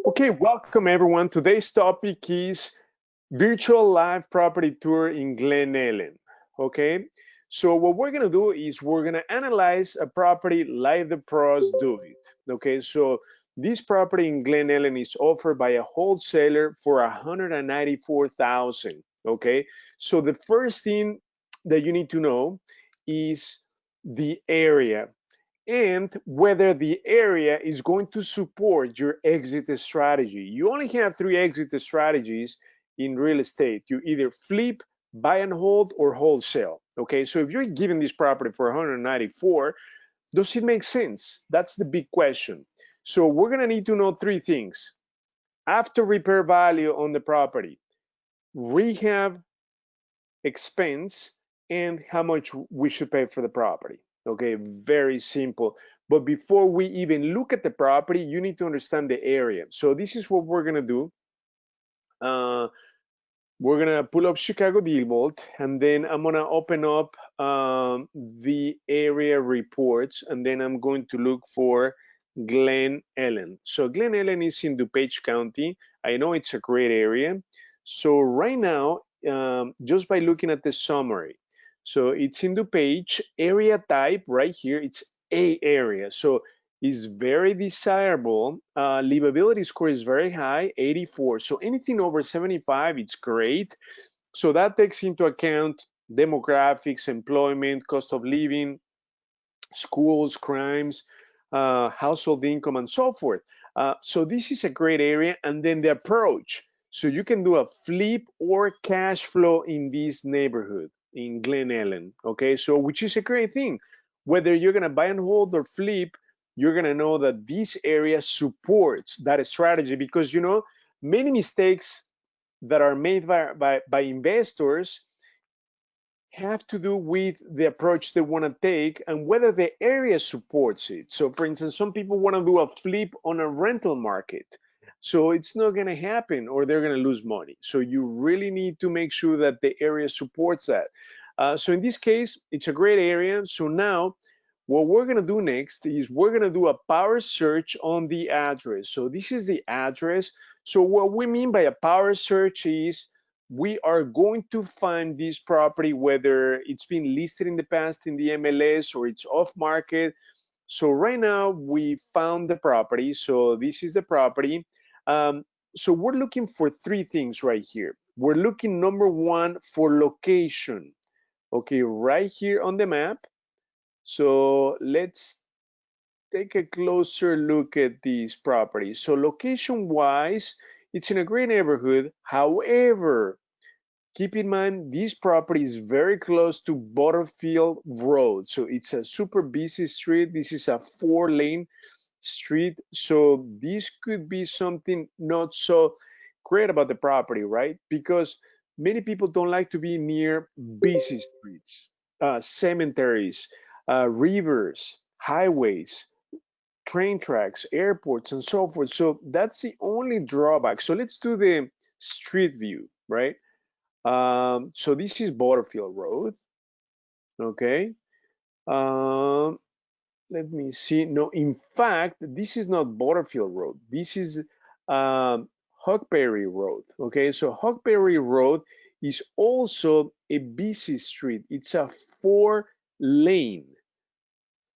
Okay, welcome everyone. Today's topic is virtual live property tour in Glen, Ellyn. Okay, so what we're gonna do is we're gonna analyze a property like the pros do it. Okay, so this property in Glen, Ellyn is offered by a wholesaler for 194,000. Okay, so the first thing that you need to know is the area and whether the area is going to support your exit strategy. You only have three exit strategies in real estate. You either flip, buy and hold, or wholesale. Okay, so if you're given this property for 194, does it make sense? That's the big question. So we're gonna need to know three things: after repair value on the property, rehab expense, and how much we should pay for the property. Okay, very simple. But before we even look at the property, you need to understand the area. So this is what we're gonna do. Uh, we're gonna pull up ChicagoDealVault, and then I'm gonna open up the area reports, and then I'm going to look for Glen, Ellyn. So Glen, Ellyn is in DuPage County. I know it's a great area. So right now, just by looking at the summary, so it's in DuPage, area type right here, it's A area. So it's very desirable. Livability score is very high, 84. So anything over 75, it's great. So that takes into account demographics, employment, cost of living, schools, crimes, household income, and so forth. So this is a great area. And then the approach. So you can do a flip or cash flow in this neighborhood in Glen Ellyn. Okay, so which is a great thing. Whether you're gonna buy and hold or flip, you're gonna know that this area supports that strategy because many mistakes that are made by investors have to do with the approach they want to take and whether the area supports it. So, for instance, some people want to do a flip on a rental market. So it's not going to happen or they're going to lose money. So you really need to make sure that the area supports that. So in this case, it's a great area. So now what we're going to do next is we're going to do a power search on the address. So this is the address. So what we mean by a power search is we are going to find this property, whether it's been listed in the past in the MLS or it's off market. So right now we found the property. So this is the property. Um, so we're looking for three things right here. We're looking, number one, for location. Okay, right here on the map. So let's take a closer look at these properties. So location wise, it's in a great neighborhood. However, keep in mind, this property is very close to Butterfield Road. So it's a super busy street. This is a 4-lane street. So this could be something not so great about the property, right? Because many people don't like to be near busy streets, cemeteries, rivers, highways, train tracks, airports, and so forth. So that's the only drawback. So let's do the street view, right? So this is Butterfield Road. Okay. Um, Let me see. No, in fact, this is not Butterfield Road. This is Huckberry Road. Okay, so Huckberry Road is also a busy street. It's a 4-lane.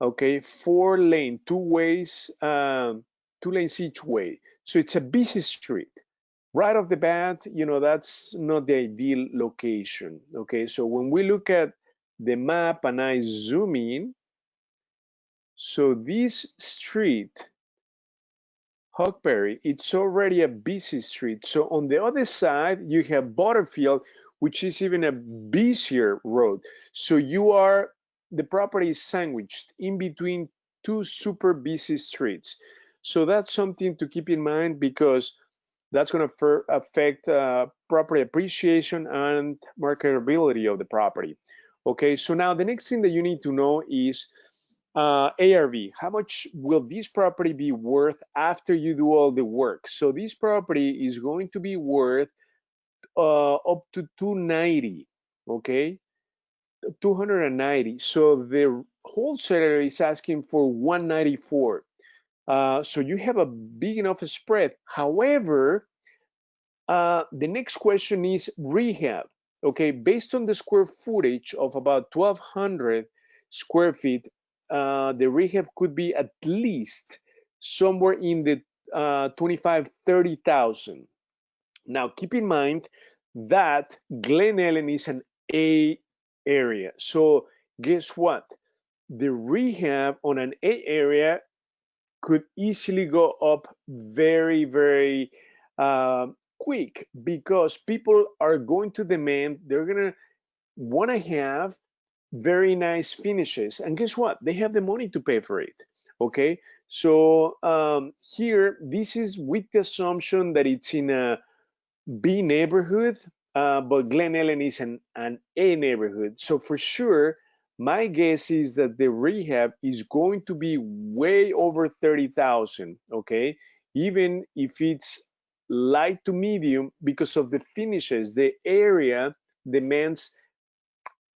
Okay, 4-lane, two ways, 2 lanes each way. So it's a busy street. Right off the bat, that's not the ideal location. Okay, so when we look at the map and I zoom in, so this street, Huckberry, it's already a busy street. So on the other side, you have Butterfield, which is even a busier road. So the property is sandwiched in between two super busy streets. So that's something to keep in mind because that's going to affect property appreciation and marketability of the property. Okay, so now the next thing that you need to know is ARV. How much will this property be worth after you do all the work? So this property is going to be worth up to 290. Okay, 290. So the wholesaler is asking for 194. So you have a big enough spread. However, the next question is rehab. Okay, based on the square footage of about 1,200 square feet, the rehab could be at least somewhere in the 25, 30,000. Now, keep in mind that Glen Ellyn is an A area. So guess what? The rehab on an A area could easily go up very, very uh, quick because people are going to demand, they're going to want to have very nice finishes. And guess what? They have the money to pay for it. Okay. So here, this is with the assumption that it's in a B neighborhood, but Glen Ellyn is an A neighborhood. So for sure, my guess is that the rehab is going to be way over 30,000, okay? Even if it's light to medium because of the finishes, the area demands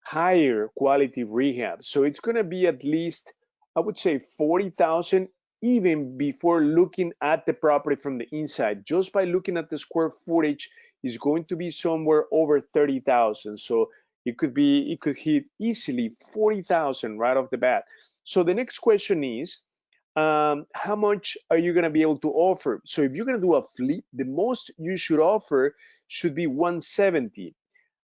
higher quality rehab. So it's going to be at least, I would say 40,000 even before looking at the property from the inside. Just by looking at the square footage is going to be somewhere over 30,000. So it could hit easily 40,000 right off the bat. So the next question is, how much are you going to be able to offer? So if you're going to do a flip, the most you should offer should be 170.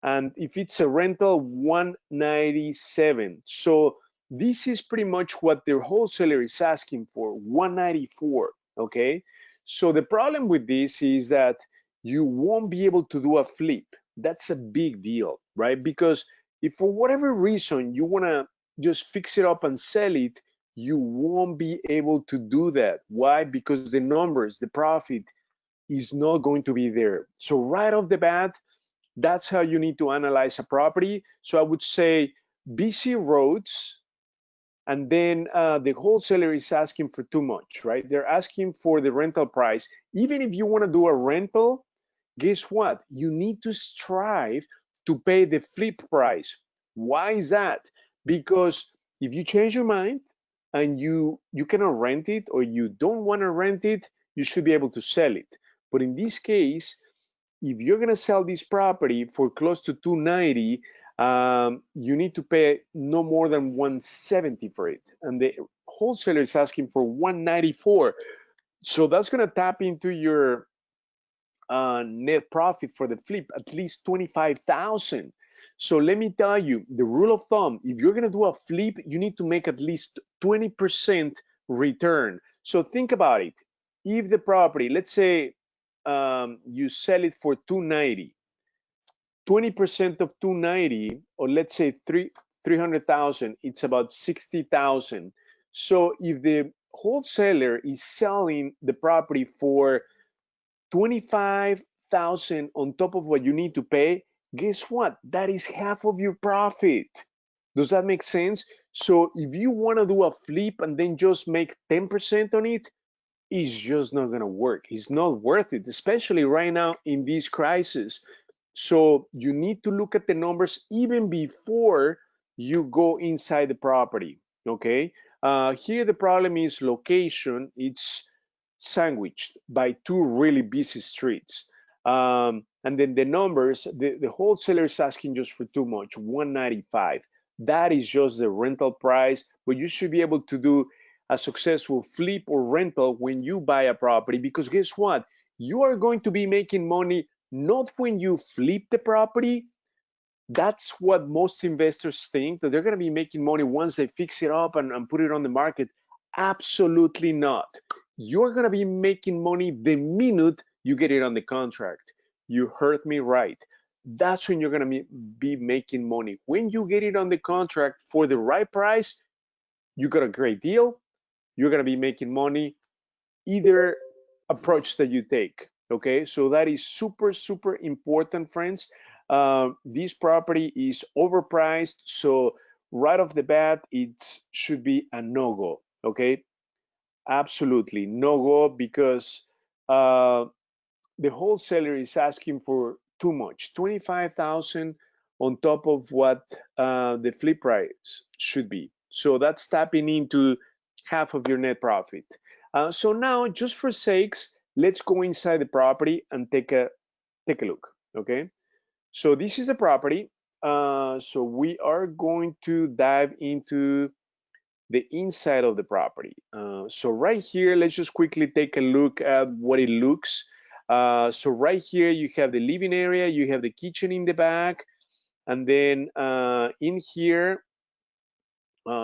And if it's a rental, 197. So this is pretty much what their wholesaler is asking for, 194. Okay. So the problem with this is that you won't be able to do a flip. That's a big deal, right? Because if for whatever reason you want to just fix it up and sell it, you won't be able to do that. Why? Because the numbers, the profit is not going to be there. So right off the bat, that's how you need to analyze a property. So I would say busy roads, and then the wholesaler is asking for too much, right? They're asking for the rental price. Even if you want to do a rental, guess what? You need to strive to pay the flip price. Why is that? Because if you change your mind and you cannot rent it or you don't want to rent it, you should be able to sell it. But in this case, if you're going to sell this property for close to 290, you need to pay no more than 170 for it, and the wholesaler is asking for 194. So that's going to tap into your net profit for the flip, at least 25,000. So let me tell you, the rule of thumb, if you're going to do a flip, you need to make at least 20% return. So think about it. If the property, let's say you sell it for 290, 20% of 290, or let's say 300,000, it's about 60,000. So if the wholesaler is selling the property for 25,000 on top of what you need to pay, guess what? That is half of your profit. Does that make sense? So if you want to do a flip and then just make 10% on it, it's just not going to work. It's not worth it, especially right now in this crisis. So you need to look at the numbers even before you go inside the property. Okay. Here the problem is location. It's sandwiched by two really busy streets. And then the numbers, the wholesaler is asking just for too much, 195. That is just the rental price, but you should be able to do a successful flip or rental when you buy a property, because guess what? You are going to be making money not when you flip the property. That's what most investors think, that they're going to be making money once they fix it up and put it on the market. Absolutely not. You're going to be making money the minute you get it on the contract. You heard me right. That's when you're going to be making money. When you get it on the contract for the right price, you got a great deal. You're going to be making money either approach that you take. Okay, so that is super, super important, friends. This property is overpriced, so right off the bat, it should be a no-go. Okay, absolutely no-go, because the wholesaler is asking for too much, 25,000 on top of what the flip price should be. So that's tapping into half of your net profit. So now, just for sakes, let's go inside the property and take a look. Okay. So this is the property. So we are going to dive into the inside of the property. So right here, let's just quickly take a look at what it looks. So right here, you have the living area, you have the kitchen in the back, and then in here,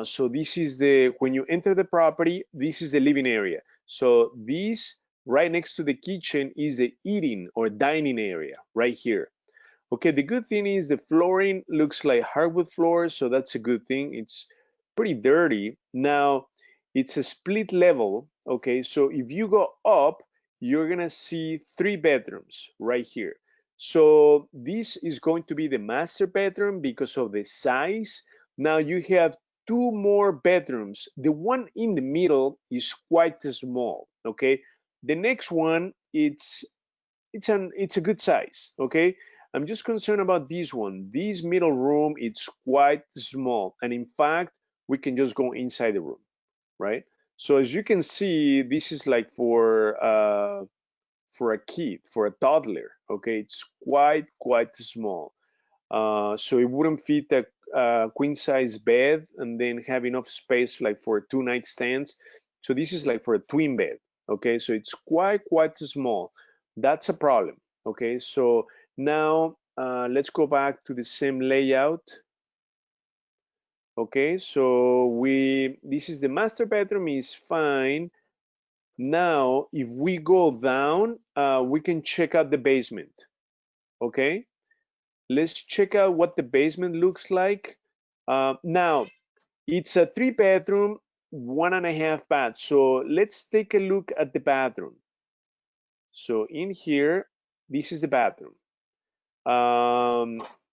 so this is when you enter the property, this is the living area. So this right next to the kitchen is the eating or dining area right here. Okay, the good thing is the flooring looks like hardwood floors, so that's a good thing. It's pretty dirty. Now, it's a split level, okay? So if you go up, you're gonna see 3 bedrooms right here. So this is going to be the master bedroom because of the size. Now you have 2 more bedrooms. The one in the middle is quite small, okay? The next one, it's a good size, okay? I'm just concerned about this one. This middle room, it's quite small, and in fact, we can just go inside the room, right? So as you can see, this is like for a kid, for a toddler, okay? It's quite small. So it wouldn't fit a queen size bed and then have enough space like for 2 nightstands. So this is like for a twin bed, okay? So it's quite small. That's a problem, okay? So now let's go back to the same layout. Okay, so this is the master bedroom, is fine. Now, if we go down, we can check out the basement, okay? Let's check out what the basement looks like. Now, it's a 3 bedroom, 1.5 bath. So let's take a look at the bathroom. So in here, this is the bathroom.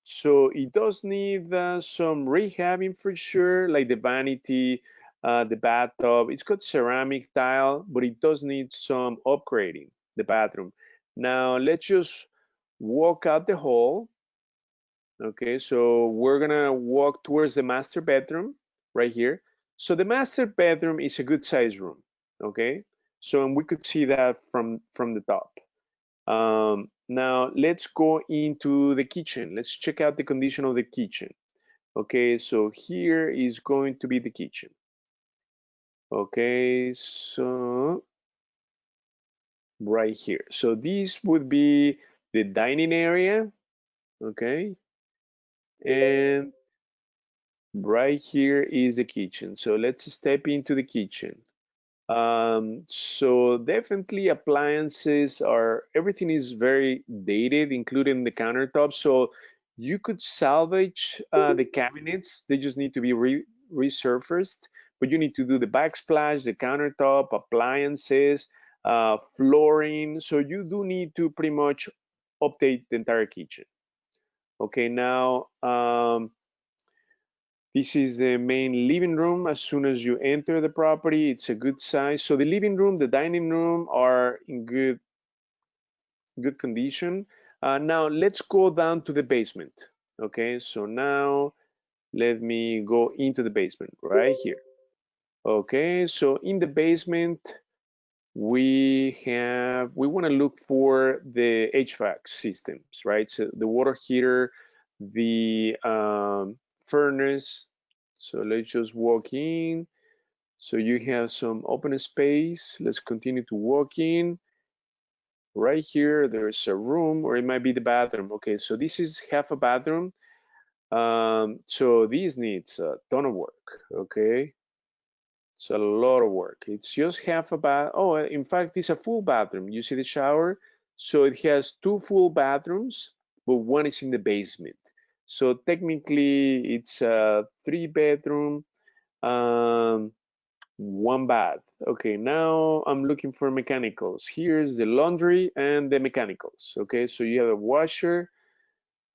So it does need some rehabbing for sure, like the vanity, the bathtub. It's got ceramic tile, but it does need some upgrading, the bathroom. Now let's just walk out the hall. Okay, so we're gonna walk towards the master bedroom right here. So the master bedroom is a good size room. Okay, so and we could see that from the top. Now let's go into the kitchen. Let's check out the condition of the kitchen. Okay, so here is going to be the kitchen. Okay, so right here. So this would be the dining area. Okay, and right here is the kitchen. So let's step into the kitchen. So definitely appliances everything is very dated, including the countertop. So you could salvage the cabinets. They just need to be resurfaced, but you need to do the backsplash, the countertop, appliances, flooring. So you do need to pretty much update the entire kitchen. Okay, now this is the main living room. As soon as you enter the property, it's a good size. So the living room, the dining room are in good condition. Now let's go down to the basement. Okay, so now let me go into the basement right here. Okay, so in the basement, we want to look for the HVAC systems, right? So the water heater, the furnace. So let's just walk in. So you have some open space. Let's continue to walk in. Right here, there's a room, or it might be the bathroom. Okay, so this is half a bathroom. So this needs a ton of work. Okay, it's a lot of work. It's just half a bath. Oh, in fact, it's a full bathroom. You see the shower? So it has 2 full bathrooms, but one is in the basement. So technically, it's a 3 bedroom. 1 bath. Okay, now I'm looking for mechanicals. Here's the laundry and the mechanicals. Okay, so you have a washer.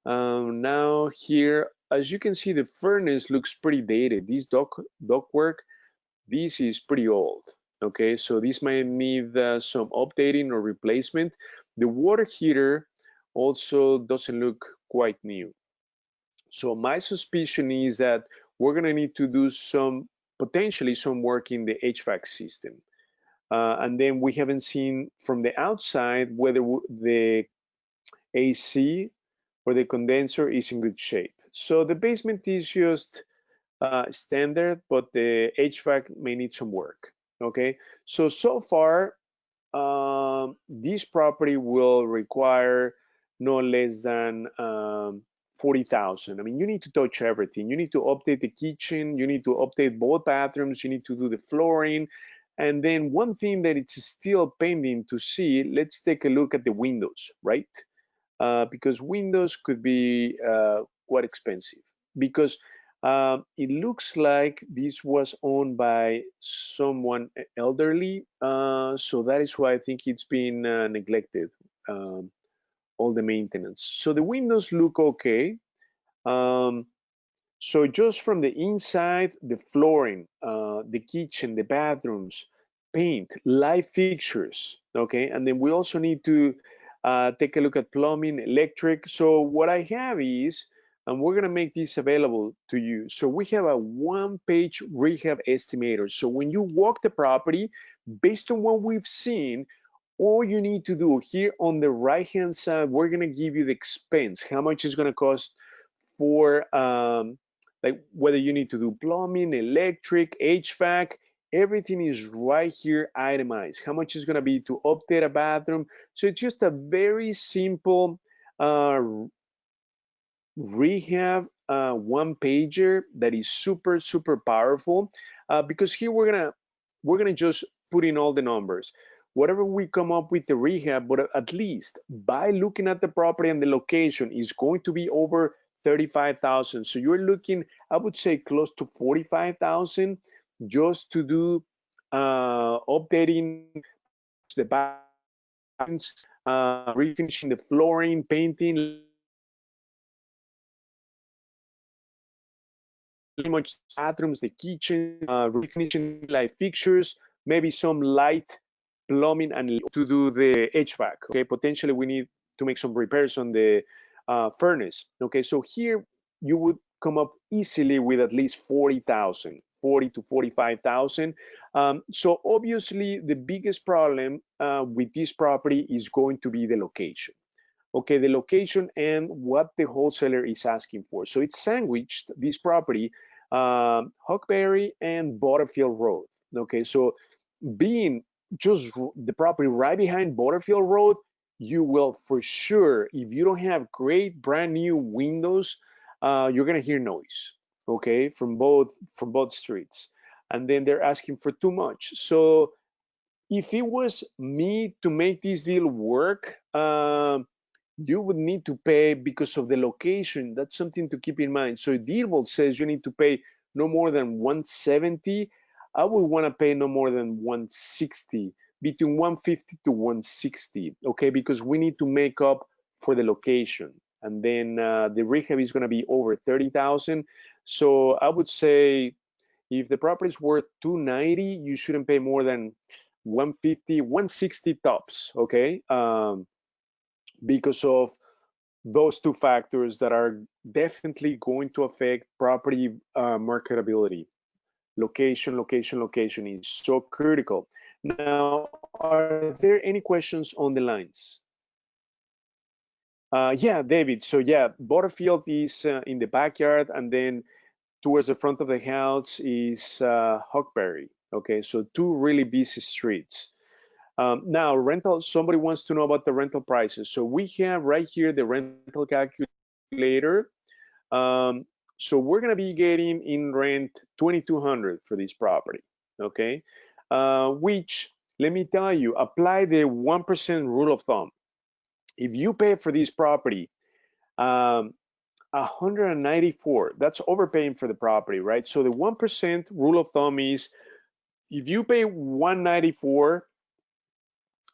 Now here, as you can see, the furnace looks pretty dated. This ductwork, this is pretty old. Okay, so this might need some updating or replacement. The water heater also doesn't look quite new. So my suspicion is that we're gonna need to do potentially some work in the HVAC system. And then we haven't seen from the outside whether the AC or the condenser is in good shape. So the basement is just standard, but the HVAC may need some work. Okay, so far, this property will require no less than 40,000. I mean, you need to touch everything. You need to update the kitchen. You need to update both bathrooms. You need to do the flooring. And then one thing that it's still pending to see, let's take a look at the windows, right? Because windows could be quite expensive. Because it looks like this was owned by someone elderly, so that is why I think it's been neglected, all the maintenance. So the windows look okay. Um, so just from the inside, the flooring, the kitchen, the bathrooms, paint, light fixtures, okay? And then we also need to take a look at plumbing, electric. So what I have is, and we're gonna make this available to you. So we have a one-page rehab estimator. So when you walk the property, based on what we've seen, all you need to do here on the right-hand side, we're gonna give you the expense, how much it's gonna cost for like whether you need to do plumbing, electric, HVAC, everything is right here itemized. How much is going to be to update a bathroom? So it's just a very simple rehab one pager that is super powerful, because here we're gonna just put in all the numbers, whatever we come up with the rehab, but at least by looking at the property and the location is going to be over 35,000. So you're looking, I would say, close to 45,000 just to do updating pretty much the bathrooms, refinishing the flooring, painting, pretty much bathrooms, the kitchen, refinishing light fixtures, maybe some light plumbing and to do the HVAC. Okay, potentially we need to make some repairs on the furnace. Okay, so here you would come up easily with at least 40,000, 40 to 45,000. So obviously the biggest problem with this property is going to be the location. Okay, the location and what the wholesaler is asking for. So it's sandwiched, this property, Huckberry and Butterfield Road. Okay, so being just the property right behind Butterfield Road, you will for sure, if you don't have great brand new windows, you're gonna hear noise, okay, from both streets. And then they're asking for too much. So if it was me to make this deal work, you would need to pay because of the location. That's something to keep in mind. So DealVault says you need to pay no more than 170. I would want to pay no more than 160, between 150 to 160, okay? Because we need to make up for the location. And then the rehab is going to be over 30,000. So I would say if the property is worth 290, you shouldn't pay more than 150, 160 tops, okay? Because of those two factors that are definitely going to affect property marketability. Location is so critical. Now, are there any questions on the lines? Yeah, David. So yeah, Butterfield is in the backyard, and then towards the front of the house is Huckberry. Okay, so two really busy streets. Now, rental, somebody wants to know about the rental prices. So we have right here the rental calculator. So we're going to be getting in rent 2,200 for this property, okay? Which, let me tell you, apply the 1% rule of thumb. If you pay for this property 194, that's overpaying for the property, right? So the 1% rule of thumb is if you pay 194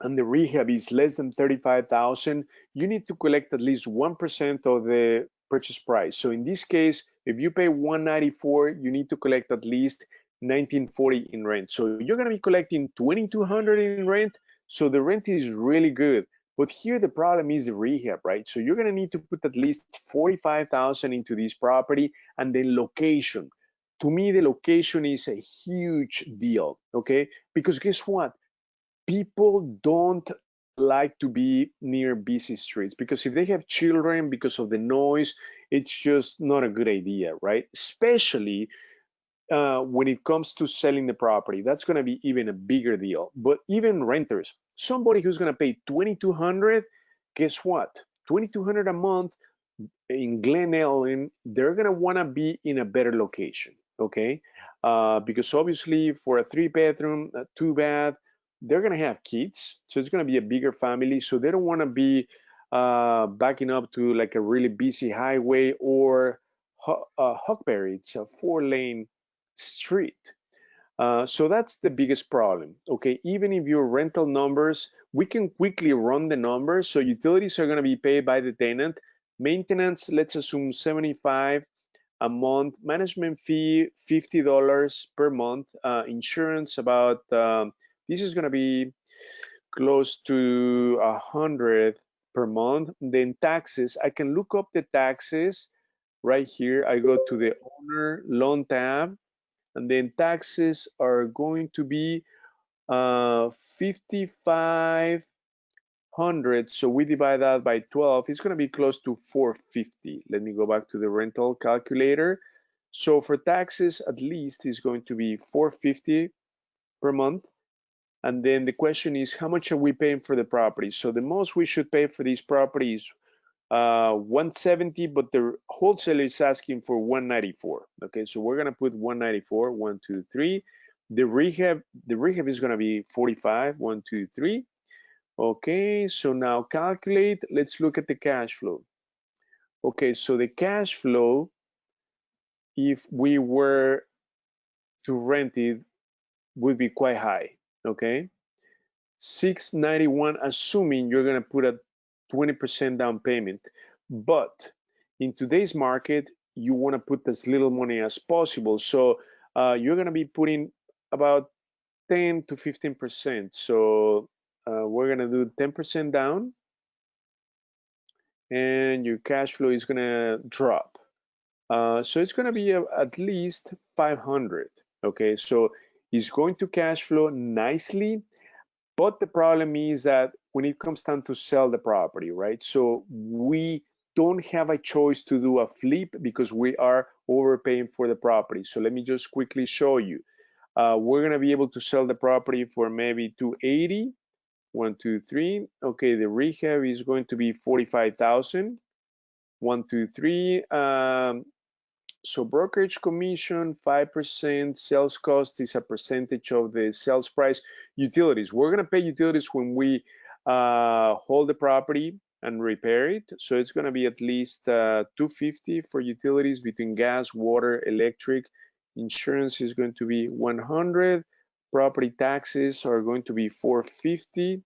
and the rehab is less than 35,000, you need to collect at least 1% of the purchase price. So in this case, if you pay 194, you need to collect at least 1940 in rent. So you're going to be collecting 2,200 in rent. So the rent is really good. But here the problem is the rehab, right? So you're going to need to put at least 45,000 into this property, and then location. To me, the location is a huge deal, okay? Because guess what? people don't like to be near busy streets because if they have children, because of the noise, it's just not a good idea, right? Especially when it comes to selling the property. That's going to be even a bigger deal. But even renters, somebody who's going to pay 2,200, guess what? 2,200 a month in Glen Ellyn, they're going to want to be in a better location, okay? Because obviously for a 3-bedroom, a 2-bath, they're going to have kids, so it's going to be a bigger family, so they don't want to be backing up to like a really busy highway or Huckberry. It's a 4-lane street. So that's the biggest problem. Okay, even if your rental numbers, we can quickly run the numbers. So utilities are going to be paid by the tenant. Maintenance, let's assume 75 a month. Management fee, $50 per month. Insurance, about this is going to be close to 100 per month. Then taxes, I can look up the taxes right here. I go to the owner loan tab, and then taxes are going to be 5,500. So we divide that by 12. It's going to be close to 450. Let me go back to the rental calculator. So for taxes, at least is going to be 450 per month. And then the question is, how much are we paying for the property? So the most we should pay for these properties 170, but the wholesaler is asking for 194. Okay, so we're gonna put 194, 1, 2, 3. The rehab is gonna be 45, 1, 2, 3. Okay, so now calculate. Let's look at the cash flow. Okay, so the cash flow, if we were to rent it, would be quite high. Okay, 691, assuming you're gonna put a 20% down payment. But in today's market, you want to put as little money as possible. So you're going to be putting about 10 to 15%. So we're going to do 10% down, and your cash flow is going to drop. So it's going to be at least 500. Okay, so it's going to cash flow nicely. But the problem is that when it comes time to sell the property, right? So we don't have a choice to do a flip because we are overpaying for the property. So let me just quickly show you. We're gonna be able to sell the property for maybe 280. 1, 2, 3. Okay, the rehab is going to be 45,000. 1, 2, 3. So brokerage commission, 5%, sales cost is a percentage of the sales price. Utilities, we're gonna pay utilities when we hold the property and repair it. So it's gonna be at least 250 for utilities between gas, water, electric. Insurance is going to be 100. Property taxes are going to be 450.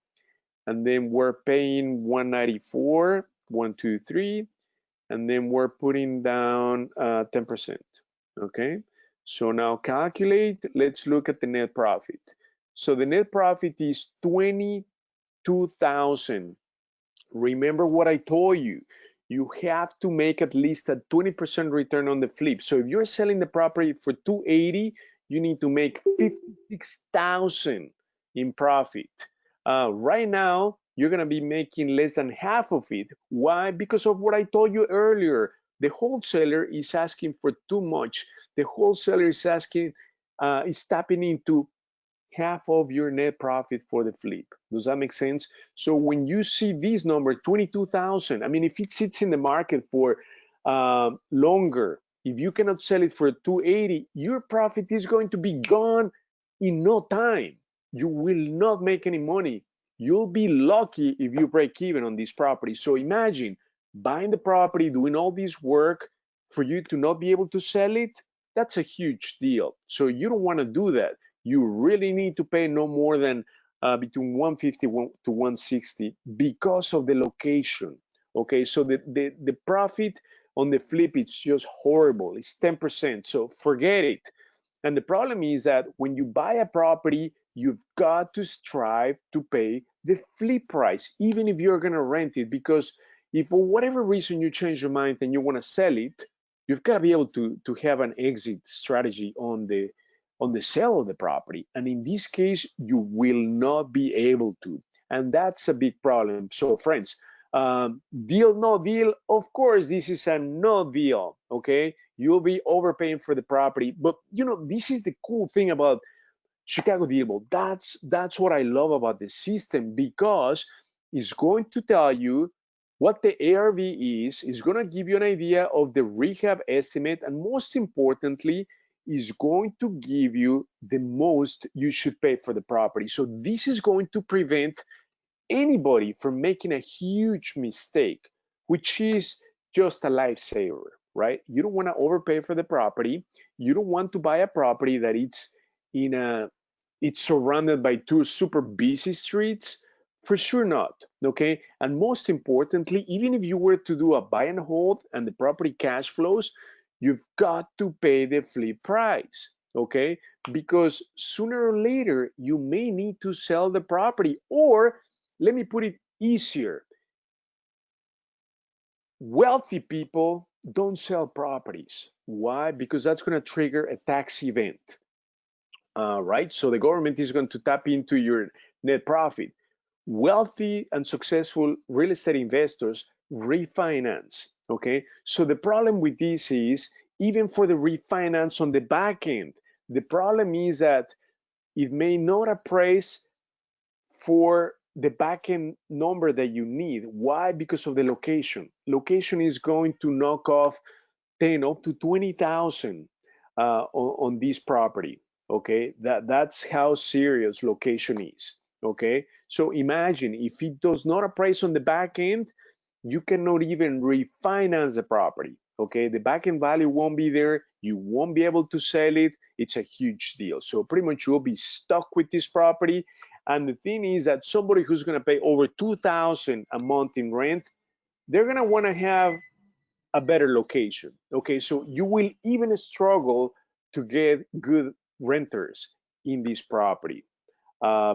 And then we're paying 194, 1, 2, 3. And then we're putting down 10%, okay? So now calculate, let's look at the net profit. So the net profit is 22,000. Remember what I told you. You have to make at least a 20% return on the flip. So if you're selling the property for 280, you need to make 56,000 in profit. Right now, you're going to be making less than half of it. Why? Because of what I told you earlier. The wholesaler is asking for too much. The wholesaler is asking, is tapping into half of your net profit for the flip. Does that make sense? So when you see this number, 22,000, I mean, if it sits in the market for longer, if you cannot sell it for 280, your profit is going to be gone in no time. You will not make any money. You'll be lucky if you break even on this property. So imagine buying the property, doing all this work for you to not be able to sell it. That's a huge deal. So you don't want to do that. You really need to pay no more than between 150 to 160 because of the location. Okay, so the profit on the flip, it's just horrible. It's 10%. So forget it. And the problem is that when you buy a property, you've got to strive to pay the flip price, even if you're going to rent it, because if for whatever reason you change your mind and you want to sell it, you've got to be able to have an exit strategy on the on the sale of the property. And in this case, you will not be able to. And that's a big problem. So friends, deal, no deal, of course, this is a no deal, okay? You'll be overpaying for the property. But you know, this is the cool thing about ChicagoDealVault. That's what I love about the system, because it's going to tell you what the ARV is going to give you an idea of the rehab estimate, and most importantly, is going to give you the most you should pay for the property. So this is going to prevent anybody from making a huge mistake, which is just a lifesaver, right? You don't want to overpay for the property. You don't want to buy a property that it's surrounded by two super busy streets. For sure not, okay? And most importantly, even if you were to do a buy and hold and the property cash flows, you've got to pay the flip price, okay? Because sooner or later, you may need to sell the property, or let me put it easier. Wealthy people don't sell properties. Why? Because that's going to trigger a tax event, right? So the government is going to tap into your net profit. Wealthy and successful real estate investors refinance, okay? So the problem with this is, even for the refinance on the back end, the problem is that it may not appraise for the backend number that you need. Why? Because of the location. Location is going to knock off 10 up to 20,000 on this property. Okay, that's how serious location is. Okay, so imagine if it does not appraise on the back end, you cannot even refinance the property. Okay, the back end value won't be there. You won't be able to sell it. It's a huge deal. So pretty much you'll be stuck with this property. And the thing is that somebody who's going to pay over $2,000 a month in rent, they're going to want to have a better location. Okay, so you will even struggle to get good renters in this property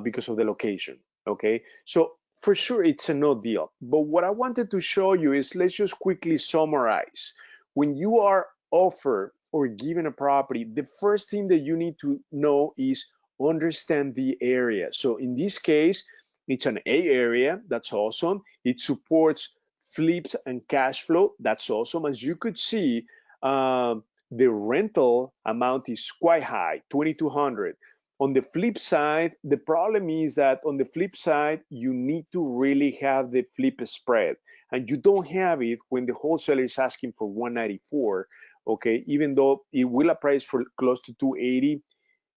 because of the location. Okay, so for sure it's a no deal. But what I wanted to show you is, let's just quickly summarize. When you are offered or given a property, the first thing that you need to know is understand the area. So in this case, it's an A area. That's awesome. It supports flips and cash flow. That's awesome. As you could see, the rental amount is quite high, 2,200. On the flip side, the problem is that on the flip side, you need to really have the flip spread, and you don't have it when the wholesaler is asking for 194. Okay, even though it will appraise for close to 280,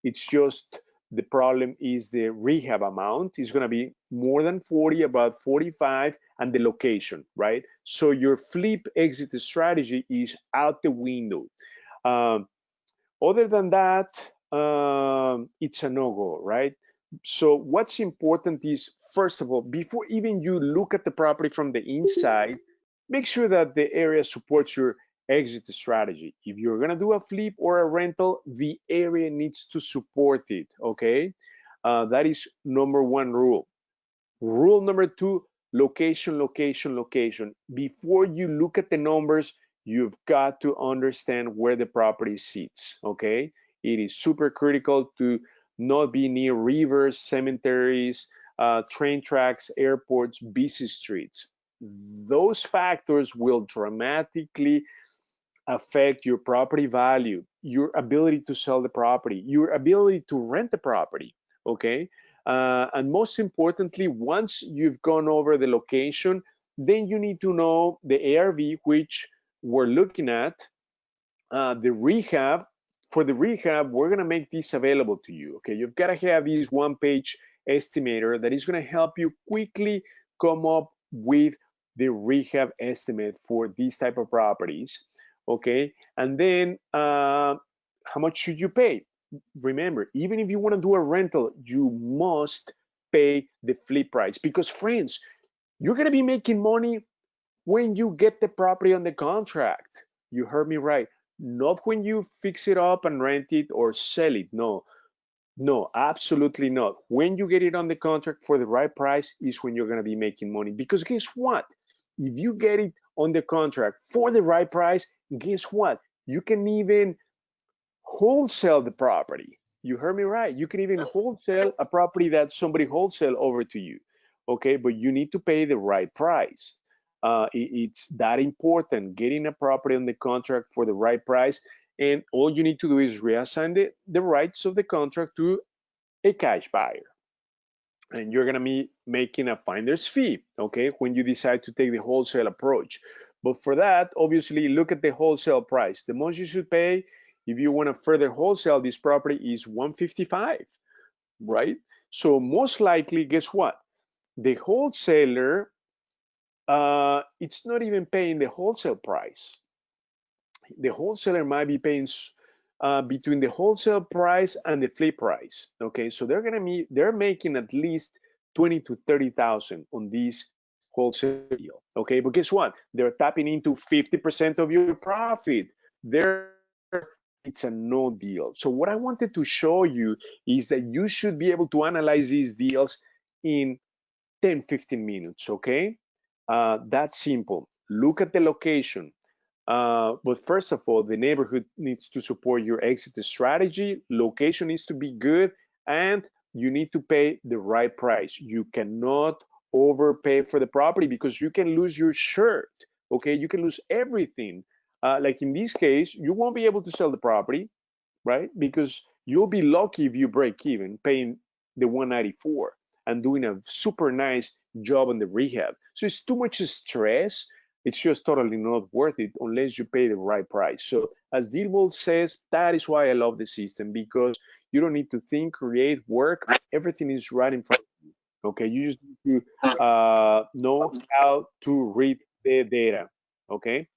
it's just the problem is the rehab amount is going to be more than 40, about 45, and the location, right? So your flip exit strategy is out the window. Other than that, it's a no-go, right? So what's important is, first of all, before even you look at the property from the inside, make sure that the area supports your exit strategy. If you're gonna do a flip or a rental, the area needs to support it, okay? That is number one rule. Rule number two, location, location, location. Before you look at the numbers, you've got to understand where the property sits, okay? It is super critical to not be near rivers, cemeteries, train tracks, airports, busy streets. Those factors will dramatically affect your property value, your ability to sell the property, your ability to rent the property, okay? And most importantly, once you've gone over the location, then you need to know the ARV, which we're looking at. The rehab, for the rehab, we're gonna make this available to you, okay? You've gotta have this one-page estimator that is gonna help you quickly come up with the rehab estimate for these type of properties, okay? And then how much should you pay? Remember, even if you wanna do a rental, you must pay the flip price, because friends, you're gonna be making money when you get the property on the contract. You heard me right. Not when you fix it up and rent it or sell it. No, no, absolutely not. When you get it on the contract for the right price is when you're going to be making money. Because guess what? If you get it on the contract for the right price, guess what? You can even wholesale the property. You heard me right. You can even wholesale a property that somebody wholesale over to you. Okay, but you need to pay the right price. It's that important, getting a property on the contract for the right price. And all you need to do is reassign the rights of the contract to a cash buyer. And you're going to be making a finder's fee, okay, when you decide to take the wholesale approach. But for that, obviously, look at the wholesale price. The most you should pay if you want to further wholesale this property is 155, right? So most likely, guess what? The wholesaler, it's not even paying the wholesale price. The wholesaler might be paying between the wholesale price and the flip price. Okay, so they're making at least 20 to 30,000 on this wholesale deal. Okay, but guess what? They're tapping into 50% of your profit. It's a no deal. So what I wanted to show you is that you should be able to analyze these deals in 10, 15 minutes. Okay, that's simple. Look at the location. But first of all, the neighborhood needs to support your exit strategy. Location needs to be good, and you need to pay the right price. You cannot overpay for the property because you can lose your shirt. Okay, you can lose everything. Like in this case, you won't be able to sell the property, right? Because you'll be lucky if you break even paying the 194 and doing a super nice job on the rehab. So it's too much stress. It's just totally not worth it unless you pay the right price. So as DealVault says, that is why I love the system, because you don't need to think, create, work. Everything is right in front of you. Okay, you just need to know how to read the data. Okay,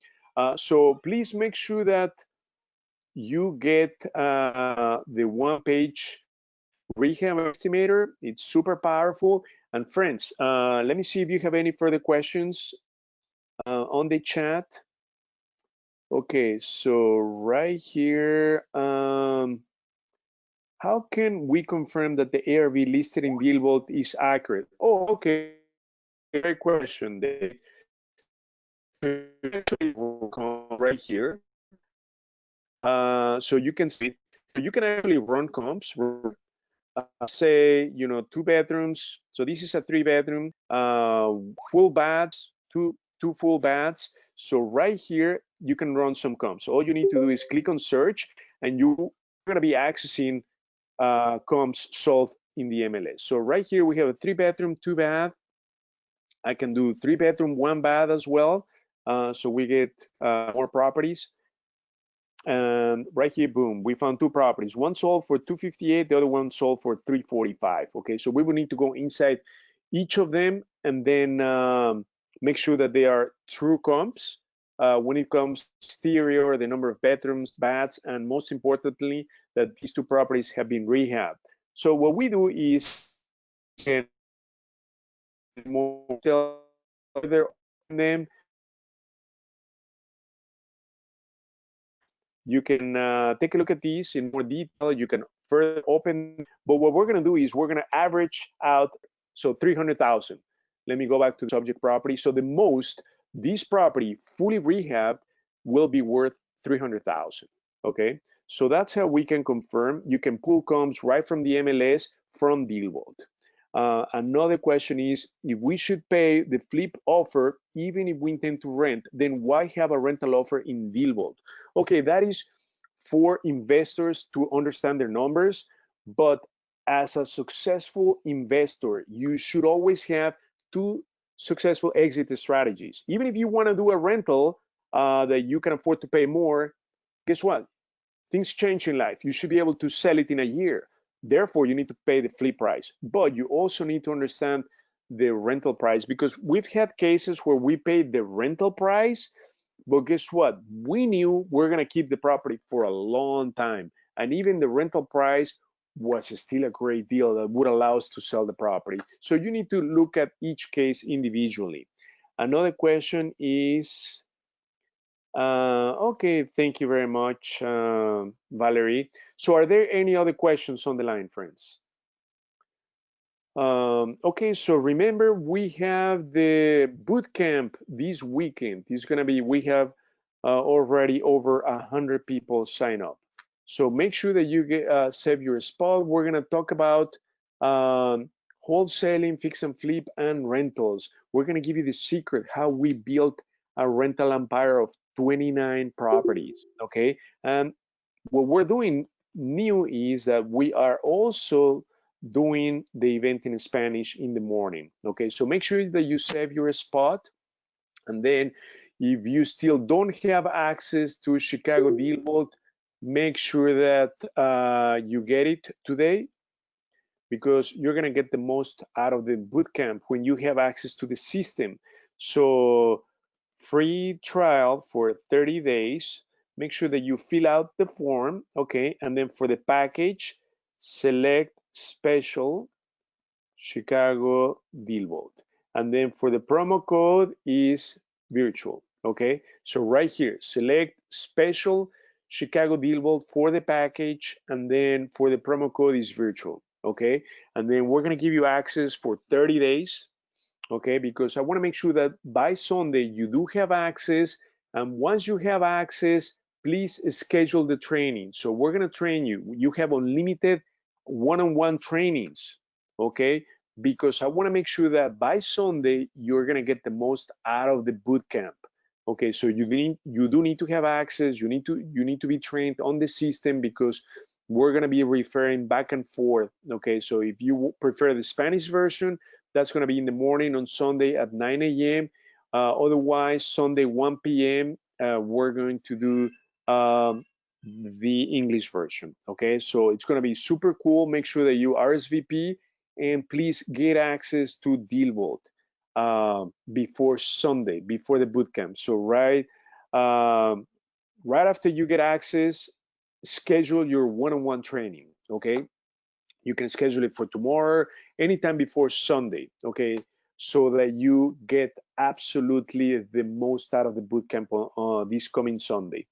so please make sure that you get the one-page rehab estimator. It's super powerful. And friends, let me see if you have any further questions on the chat. Okay, so right here, how can we confirm that the ARV listed in DealVault is accurate? Oh, okay, great question. They actually right here. So you can see, so you can actually run comps, say, 2 bedrooms. So this is a 3 bedroom, full baths, two full baths. So right here, you can run some comps. All you need to do is click on search, and you're going to be accessing comps sold in the MLS. So right here, we have a 3 bedroom, 2 bath. I can do 3 bedroom, 1 bath as well. So we get more properties. And right here, boom, we found 2 properties. One sold for 258, the other one sold for 345. Okay, so we will need to go inside each of them and then make sure that they are true comps when it comes to exterior, the number of bedrooms, baths, and most importantly, that these 2 properties have been rehabbed. So what we do is get more them. You can take a look at these in more detail. You can further open, but what we're going to do is we're going to average out, so 300,000. Let me go back to the subject property. So the most, this property fully rehabbed will be worth 300,000. Okay, so that's how we can confirm. You can pull comps right from the MLS from DealVault. Another question is, if we should pay the flip offer even if we intend to rent, then why have a rental offer in DealVault? Okay, that is for investors to understand their numbers, but as a successful investor, you should always have 2 successful exit strategies. Even if you want to do a rental that you can afford to pay more, guess what? Things change in life. You should be able to sell it in a year. Therefore, you need to pay the flip price, but you also need to understand the rental price, because we've had cases where we paid the rental price, but guess what? We knew we're going to keep the property for a long time. And even the rental price was still a great deal that would allow us to sell the property. So you need to look at each case individually. Another question is, okay, thank you very much, Valerie. So are there any other questions on the line, friends? Okay, so remember, we have the boot camp this weekend. It's gonna be, we have already over 100 people sign up. So make sure that you save your spot. We're gonna talk about wholesaling, fix and flip, and rentals. We're gonna give you the secret how we built a rental empire of 29 properties, okay? And what we're doing new is that we are also doing the event in Spanish in the morning, okay? So make sure that you save your spot, and then if you still don't have access to Chicago Deal Vault, make sure that you get it today, because you're gonna get the most out of the bootcamp when you have access to the system. So free trial for 30 days. Make sure that you fill out the form, okay? And then for the package, select special Chicago Deal Vault. And then for the promo code is virtual, okay? So right here, select special Chicago Deal Vault for the package, and then for the promo code is virtual, okay? And then we're gonna give you access for 30 days, okay? Because I wanna make sure that by Sunday you do have access, and once you have access, please schedule the training. So we're gonna train you. You have unlimited one-on-one trainings, okay? Because I wanna make sure that by Sunday, you're gonna get the most out of the boot camp. Okay, so you do need to have access, you need to be trained on the system, because we're gonna be referring back and forth. Okay, so if you prefer the Spanish version, that's gonna be in the morning on Sunday at 9 a.m. Otherwise, Sunday 1 p.m. We're going to do the English version. Okay, so it's gonna be super cool. Make sure that you RSVP, and please get access to Deal Vault before Sunday, before the bootcamp. So right after you get access, schedule your one-on-one training. Okay, you can schedule it for tomorrow, anytime before Sunday. Okay, so that you get absolutely the most out of the bootcamp on this coming Sunday.